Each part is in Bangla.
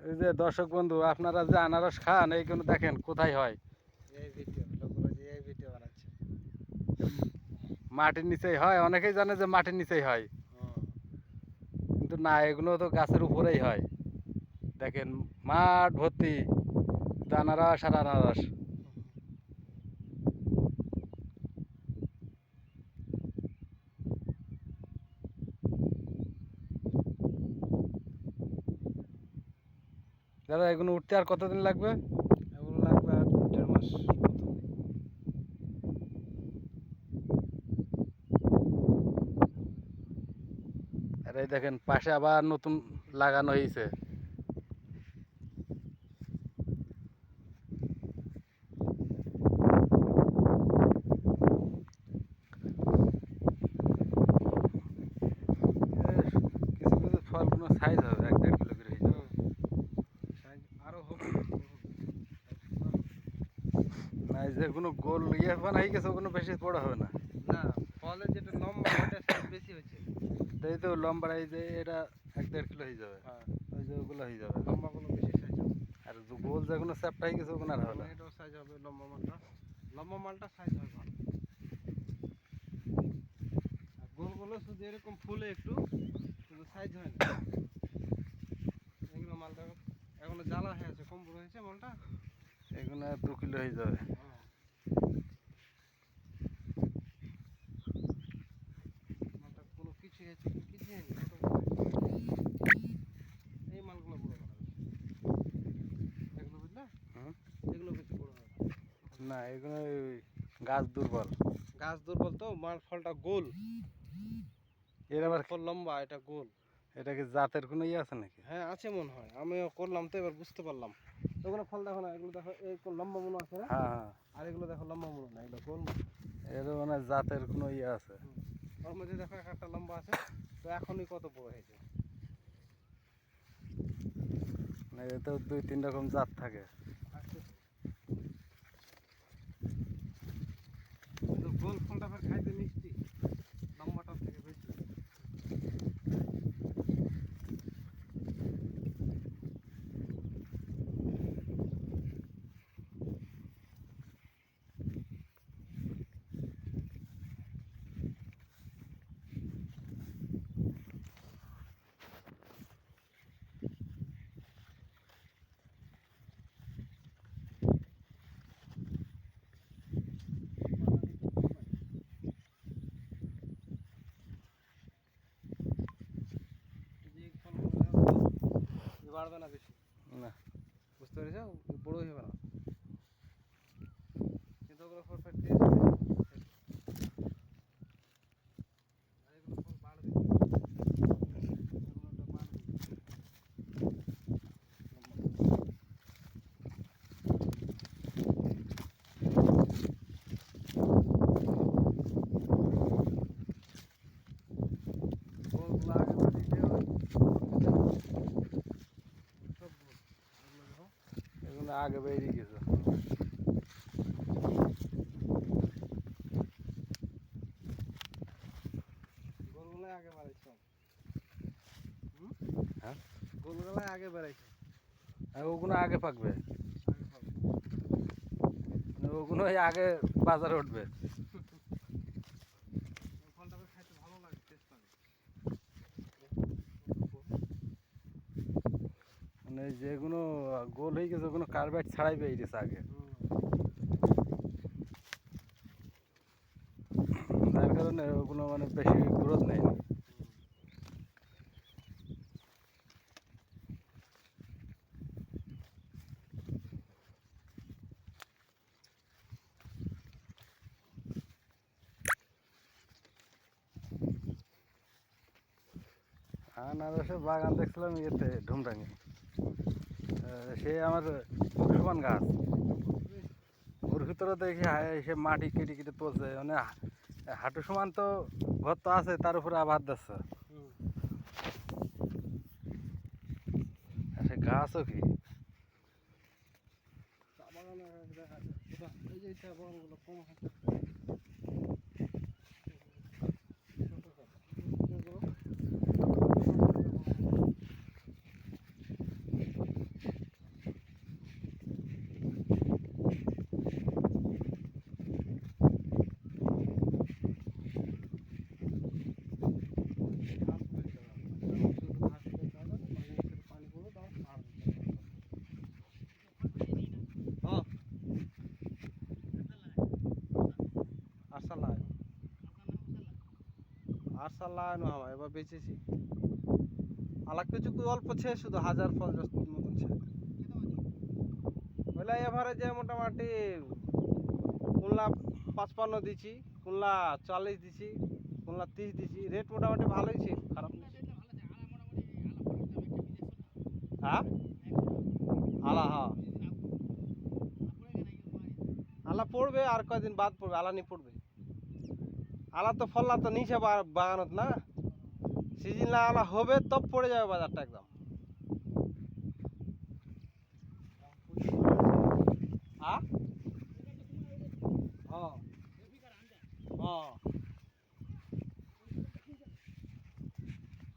এই যে দর্শক বন্ধু, আপনারা যে আনারস খান এইগুলো দেখেন কোথায় হয়। এই ভিডিও লোকগুলো যে এই ভিডিও বানাচ্ছে। মাটির নিচেই হয়, অনেকেই জানে যে মাটির নিচেই হয়, কিন্তু না, এগুলো তো গাছের উপরেই হয়। দেখেন মাঠ ভর্তি আনারস আর আনারস। দাদা এগুলো উঠতে আর কতদিন লাগবে? এগুলো লাগবে আর 1.5 মাস মতো। আর এই দেখেন পাশে আবার নতুন লাগানো হয়েছে। কিছু কিছু ফল কোনো সাইজ হবে 1-1.5 কিলো করে হয়ে যাবে। সাইজ আরো হবে। না, এই যেগুলো গোল ইয়ে বানাই গেছে ওগুলো বেশি বড় হবে না। না, ফলের যেটা লম্বা ওটা সাইজ বেশি হয়েছে। তাই তো লম্বা এই যে এটা 1-1.5 কিলো হয়ে যাবে। হ্যাঁ, ওই যে ওগুলো হয়ে যাবে। লম্বাগুলো বেশি সাইজ হবে। আর যে গোল যেগুলো চ্যাপটা হয়ে গেছে ওগুলো আর হবে না। এটাও সাইজ হবে লম্বা মালটা সাইজ হবে ভালো। আর গোলগুলো শুধু এরকম ফুলে একটু, শুধু সাইজ হয় না। এগুলো মালটা এখনো জ্বালা হয়ে আছে, কম বড় হয়েছে মালটা। এগুলো 2 কিলো হয়ে যাবে। হ্যাঁ, মালটা কোনো কিছু হয়েছে কিছু হয়নি, ছোট বড় হয়েছে। এই মালগুলো বড় বানাবে এগুলো, বুঝলে? হুম? এগুলো বেশি বড় হবে না। না, এগুলো ওই গাছ দুর্বল। গাছ দুর্বল তো, মাল ফলটা গোল। এর আবার ফল লম্বা, এটা গোল। এটা কি জাতের কোনো ইয়ে আছে নাকি? হ্যাঁ, আছে মনে হয়, আমিও করলাম তো এবার বুঝতে পারলাম। এগুলো ফল দেখো না, এগুলো দেখো এই লম্বা মনে আছে না, হ্যাঁ হ্যাঁ, আর এগুলো দেখো লম্বা মনে না, এগুলো গোল মনে। এর মানে জাতের কোনো ইয়ে আছে। ওর মধ্যে দেখো একটা লম্বা আছে, তো এখনই কত বড় হয়েছে। মানে এতে 2-3 রকম জাত থাকে। আসছে তো। কিন্তু গোল ফলটা আবার খাইতে মিষ্টি, লম্বাটার থেকে বেশি। যে ফলগুলো বাড়বে না বেশি, না, বুঝতে পেরেছো? বড়ই হবে না, কিন্তু ওগুলো ফল টেস্ট বেশি। আর এগুলো ফল বাড়বে, এগুলোটা বাড়বে। গোলগুলো আগে বাড়িয়ে সব গোল, এগুলো দেখো। এগুলো আগে বেরিয়ে গেছে। গোলগুলো আগে বাড়াইছো। হ্যাঁ, গোলগুলো আগে বাড়াইছো, আর ওগুলো আগে পাকবে। আগে পাবে। মানে ওগুলো আগে বাজারে উঠবে। ওই ফলটা বেশ খাইতে ভালো লাগে, টেস্ট লাগে। মানে যেগুলো গোল হয়ে গেছে ওগুলো কার্বাইড ছাড়াই বেরিয়ে গেছে আগে। যার কারণে ওগুলো মানে বেশি গ্রোথ নেই। আনারসের বাগান দেখছিলাম ইয়েতে ধুমডাঙ্গে। সে আমার বুক সমান গাছ, ওর ভিতরে দেখি সে মাটি কেটে কেটে তুলছে, মানে হাঁটু সমান তো ঘর তো আছে, তার উপরে আবার দিচ্ছে। আর সে গাছও কি চা বাগানে দেখা যায় কোথা, এই যে চা বাগানগুলো কম হাঁটতে ছোট চা এগুলো। সার লাগানো আমার এবার বেঁচেছি আলাক কিছু অল্প ছে শুধু 1000 ফল মতন ছে বলে এভারেজে মোটামুটি কুনলা 55 দিছি কুনলা 40 দিছি কুনলা 30 দিছি রেট মোটামুটি ভালোই ছে খারাপ না হ্যাঁ আলা হ্যাঁ আলা পড়বে আর কয়দিন বাদ পড়বে আলা নি পড়বে আলা তো ফললা তো নিচে বাগানত না সিজন আলা হবে তব পড়ে যাবে বাজারটা একদম হ্যাঁ হ্যাঁ হ্যাঁ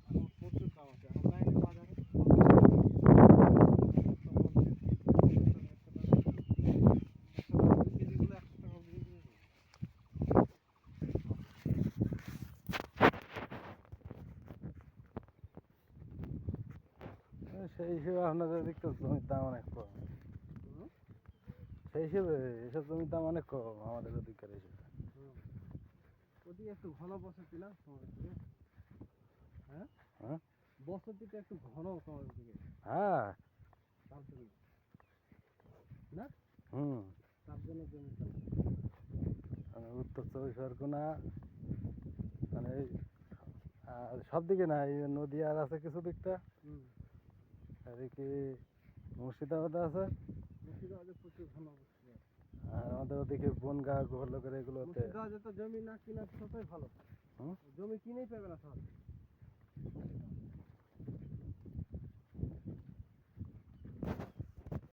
এখন প্রচুর দাম আছে এখন লাইনে বাজারে কেজিগুলো 100 টাকা অবধি দিয়ে দেবে। সেই হিসেবে আপনাদের দেখতে জমির দাম অনেক কম হুম? সেই হিসেবে এসব জমির দাম অনেক কম আমাদের ওদিকের হিসেবে ওদিকে একটু ঘন বসতি না তোমাদের দিকে হ্যাঁ হ্যাঁ বসতিটা একটু ঘন তোমাদের দিকে হ্যাঁ তার জন্য না হুম তার জন্য জমিটা মানে উত্তর চব্বিশ পরগনা মানে এই আর সব দিকে না এই নদী আর আছে কিছু দিকটা হুম এদিকে মুর্শিদাবাদ আছে মুর্শিদাবাদে প্রচুর ঘন বসতি আর আমাদের ওদিকে বনগা গোহরলগের এগুলোতে মুর্শিদাবাদে তো জমি না কিনা ততই ভালো হুম জমি কিনেই পাবে না সব